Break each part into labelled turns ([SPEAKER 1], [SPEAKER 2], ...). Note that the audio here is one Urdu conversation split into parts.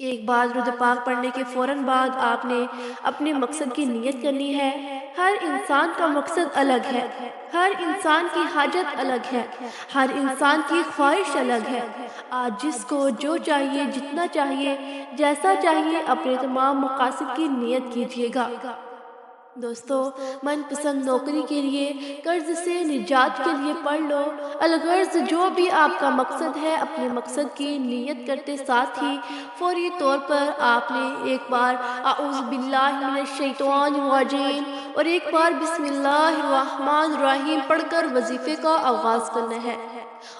[SPEAKER 1] ایک بار درود پاک پڑھنے کے فوراً بعد آپ نے اپنے مقصد کی نیت کرنی ہے۔ ہر انسان کا مقصد الگ ہے، ہر انسان کی حاجت الگ ہے، ہر انسان کی خواہش الگ ہے۔ آج جس کو جو چاہیے، جتنا چاہیے، جیسا چاہیے، اپنے تمام مقاصد کی نیت کیجیے گا۔ دوستو، من پسند نوکری کے لیے، قرض سے نجات کے لیے پڑھ لو۔ الغرض جو بھی آپ کا مقصد ہے، اپنے مقصد کی نیت کرتے ساتھ ہی فوری طور پر آپ نے ایک بار اعوذ باللہ من الشیطان الرجیم اور ایک بار بسم اللہ الرحمن الرحیم پڑھ کر وظیفے کا آغاز کرنا ہے۔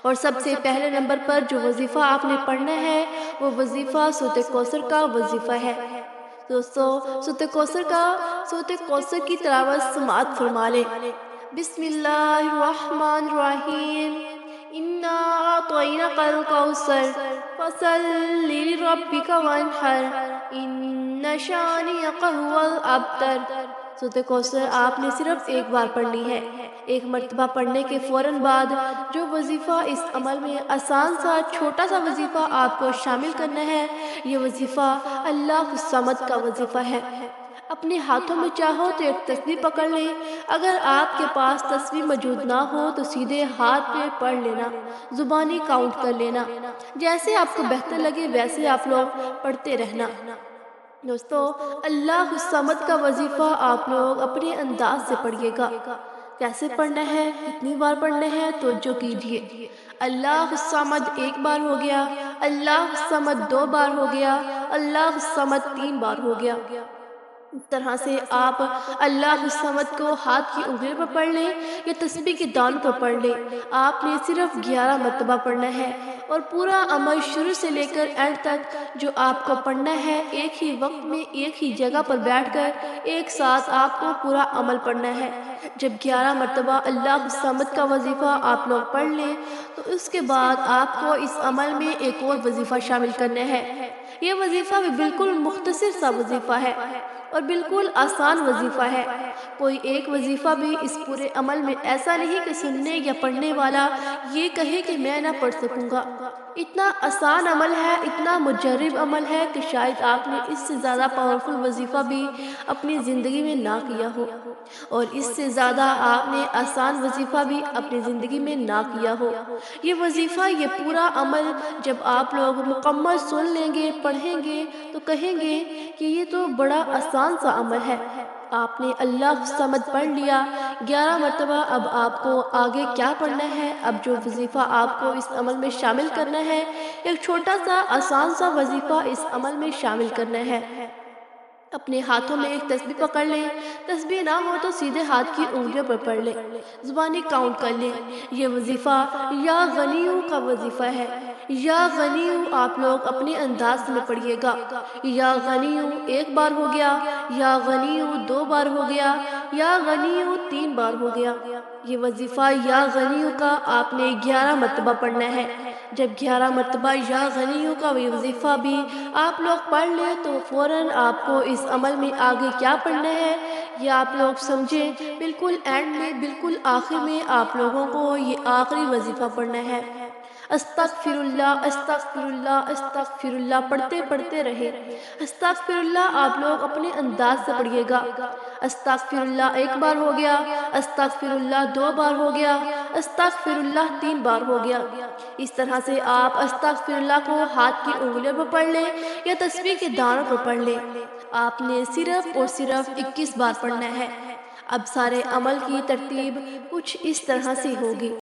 [SPEAKER 1] اور سب سے پہلے نمبر پر جو وظیفہ آپ نے پڑھنا ہے وہ وظیفہ سورۃ کوثر کا وظیفہ ہے۔ دوستو، سورۃ کوثر کی تلاوت سماعت فرما لیں۔ بسم اللہ الرحمن الرحیم، انا اعطیناک الکوثر فصل لربک وانحر ان شانئک هو الابتر۔ سورۃ کوثر آپ نے صرف ایک بار پڑھنی ہے۔ ایک مرتبہ پڑھنے کے فوراً بعد جو وظیفہ اس عمل میں آسان سا چھوٹا سا وظیفہ آپ کو شامل کرنا ہے، یہ وظیفہ اللہ الصمد کا وظیفہ ہے۔ اپنے ہاتھوں میں چاہو تو ایک تسبیح پکڑ لیں، اگر آپ کے پاس تسبیح موجود نہ ہو تو سیدھے ہاتھ پہ پڑھ لینا، زبانی کاؤنٹ کر لینا، جیسے آپ کو بہتر لگے ویسے آپ لوگ پڑھتے رہنا۔ دوستو، اللہ الصمد کا وظیفہ آپ لوگ اپنے انداز سے پڑھیے گا۔ کیسے پڑھنا ہے، کتنی بار پڑھنا ہے، توجہ کیجیے۔ اللہ الصمد ایک بار ہو گیا، اللہ الصمد دو بار ہو گیا، اللہ الصمد تین بار ہو گیا۔ اس طرح سے آپ اللہ الصمد کو ہاتھ کی انگلیوں پر پڑھ لیں یا تسبیح کے دانوں پر پڑھ لیں۔ آپ نے صرف 11 مرتبہ پڑھنا ہے اور پورا عمل شروع سے لے کر اینڈ تک جو آپ کو پڑھنا ہے، ایک ہی وقت میں ایک ہی جگہ پر بیٹھ کر ایک ساتھ آپ کو پورا عمل پڑھنا ہے۔ جب 11 مرتبہ اللہ الصمد کا وظیفہ آپ لوگ پڑھ لیں تو اس کے بعد آپ کو اس عمل میں ایک اور وظیفہ شامل کرنا ہے۔ یہ وظیفہ بھی بالکل مختصر سا وظیفہ ہے اور بالکل آسان وظیفہ ہے۔ کوئی ایک وظیفہ بھی اس پورے عمل میں ایسا نہیں کہ سننے یا پڑھنے والا یہ کہے کہ میں نہ پڑھ سکوں گا۔ اتنا آسان عمل ہے، اتنا مجرب عمل ہے کہ شاید آپ نے اس سے زیادہ پاورفل وظیفہ بھی اپنی زندگی میں نہ کیا ہو، اور اس سے زیادہ آپ نے آسان وظیفہ بھی اپنی زندگی میں نہ کیا ہو۔ یہ وظیفہ، یہ پورا عمل جب آپ لوگ مکمل سن لیں گے، پڑھیں گے تو کہیں گے کہ یہ تو بڑا آسان سا عمل ہے۔ آپ نے اللہ الصمد پڑھ لیا 11 مرتبہ، اب آپ کو آگے کیا پڑھنا ہے؟ اب جو وظیفہ آپ کو اس عمل میں شامل کرنا ہے، ایک چھوٹا سا آسان سا وظیفہ اس عمل میں شامل کرنا ہے۔ اپنے ہاتھوں میں ایک تسبیح پکڑ لیں، تسبیح نہ ہو تو سیدھے ہاتھ کی انگلیوں پر پڑھ لیں، زبانی کاؤنٹ کر لیں۔ یہ وظیفہ یا غنیوں کا وظیفہ ہے۔ یا غنیوں آپ لوگ اپنے انداز میں پڑھیے گا۔ یا غنیوں ایک بار ہو گیا، یا غنیوں دو بار ہو گیا، یا غنیوں تین بار ہو گیا۔ یہ وظیفہ یا غنیوں کا آپ نے 11 مرتبہ پڑھنا ہے۔ جب 11 مرتبہ یا غنیوں کا وظیفہ بھی آپ لوگ پڑھ لیں تو فوراً آپ کو اس عمل میں آگے کیا پڑھنا ہے یہ آپ لوگ سمجھیں۔ بالکل اینڈ میں، بالکل آخر میں آپ لوگوں کو یہ آخری وظیفہ پڑھنا ہے۔ استغفر اللہ، استغفر اللہ، استغفر اللہ پڑھتے پڑھتے رہے۔ استغفر اللہ آپ لوگ اپنے انداز سے پڑھیے گا۔ استغفر اللہ ایک بار ہو گیا، استغفر اللہ دو بار ہو گیا، استغفر اللہ تین بار ہو گیا۔ اس طرح سے آپ استغفر اللہ کو ہاتھ کی انگلیوں پر پڑھ لیں یا تسبیح کے دانوں پر پڑھ لیں۔ آپ نے صرف اور صرف 21 بار پڑھنا ہے۔ اب سارے عمل کی ترتیب کچھ اس طرح سے ہوگی۔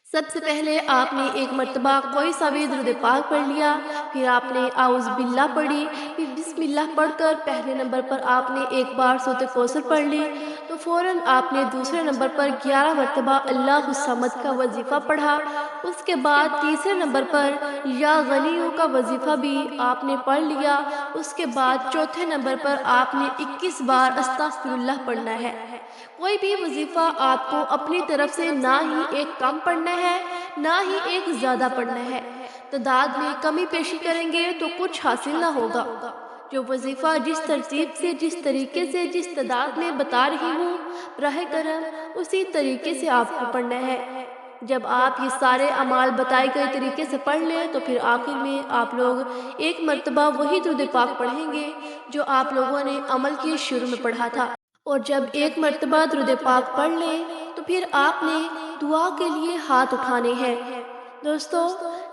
[SPEAKER 1] سب سے پہلے آپ نے ایک مرتبہ کوئی سا بھی درود پاک پڑھ لیا، پھر آپ نے اعوذ باللہ پڑھی، پھر بسم اللہ پڑھ کر پہلے نمبر پر آپ نے ایک بار سورۃ کوثر پڑھ لی، تو فوراً آپ نے دوسرے نمبر پر 11 مرتبہ اللہ الصمد کا وظیفہ پڑھا۔ اس کے بعد تیسرے نمبر پر یا غنیوں کا وظیفہ بھی آپ نے پڑھ لیا۔ اس کے بعد چوتھے نمبر پر آپ نے 21 بار استغفر اللہ پڑھنا ہے۔ کوئی بھی وظیفہ آپ کو اپنی طرف سے نہ ہی ایک کم پڑھنا ہے، نہ ہی ایک زیادہ پڑھنا ہے۔ تعداد میں کمی پیشی کریں گے تو کچھ حاصل نہ ہوگا۔ جو وظیفہ جس ترتیب سے، جس طریقے سے، جس تعداد میں بتا رہی ہوں، براہ کرم اسی طریقے سے آپ کو پڑھنا ہے۔ جب آپ یہ سارے اعمال بتائے گئے طریقے سے پڑھ لیں تو پھر آخر میں آپ لوگ ایک مرتبہ وہی درود پاک پڑھیں گے جو آپ لوگوں نے عمل کے شروع میں پڑھا تھا، اور جب ایک مرتبہ درود پاک پڑھ لیں تو پھر آپ نے دعا کے لیے ہاتھ اٹھانے ہیں۔ دوستو،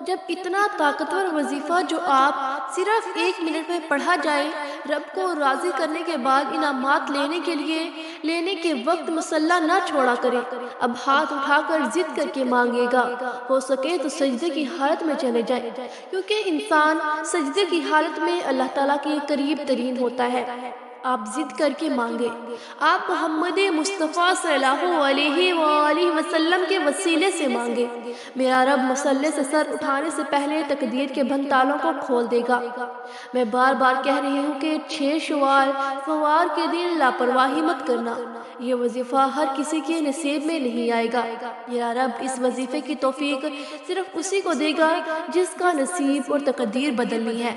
[SPEAKER 1] جب اتنا طاقتور وظیفہ جو آپ صرف 1 منٹ میں پڑھا جائے، رب کو راضی کرنے کے بعد انعامات لینے کے وقت مصلی نہ چھوڑا کرے، اب ہاتھ اٹھا کر ضد کر کے مانگے گا، ہو سکے تو سجدے کی حالت میں چلے جائیں، کیونکہ انسان سجدے کی حالت میں اللہ تعالیٰ کے قریب ترین ہوتا ہے۔ آپ ضد کر کے مانگے، آپ محمد مصطفیٰ صلی اللہ علیہ وآلہ وسلم کے وسیلے سے مانگے۔ میرا رب مصلی سے سر اٹھانے سے پہلے تقدیر کے بند تالوں کو کھول دے گا۔ میں بار بار کہہ رہی ہوں کہ 6 شوال سوار کے دن لاپرواہی مت کرنا، یہ وظیفہ ہر کسی کے نصیب میں نہیں آئے گا۔ میرا رب اس وظیفے کی توفیق صرف اسی کو دے گا جس کا نصیب اور تقدیر بدلنی ہے۔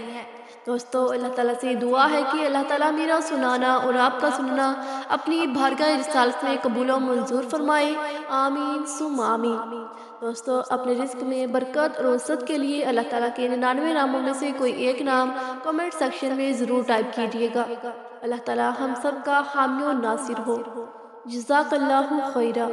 [SPEAKER 1] دوستو، اللہ تعالیٰ سے دعا ہے کہ اللہ تعالیٰ میرا سنانا اور آپ کا سننا اپنی بارگاہ رسالت میں قبول و منظور فرمائے، آمین ثم آمین۔ دوستو، اپنے رزق میں برکت اور وسعت کے لیے اللہ تعالیٰ کے 99 ناموں میں سے کوئی ایک نام کمنٹ سیکشن میں ضرور ٹائپ کیجیے گا۔ اللہ تعالیٰ ہم سب کا حامی و ناصر ہو۔ جزاک اللہ خیرہ۔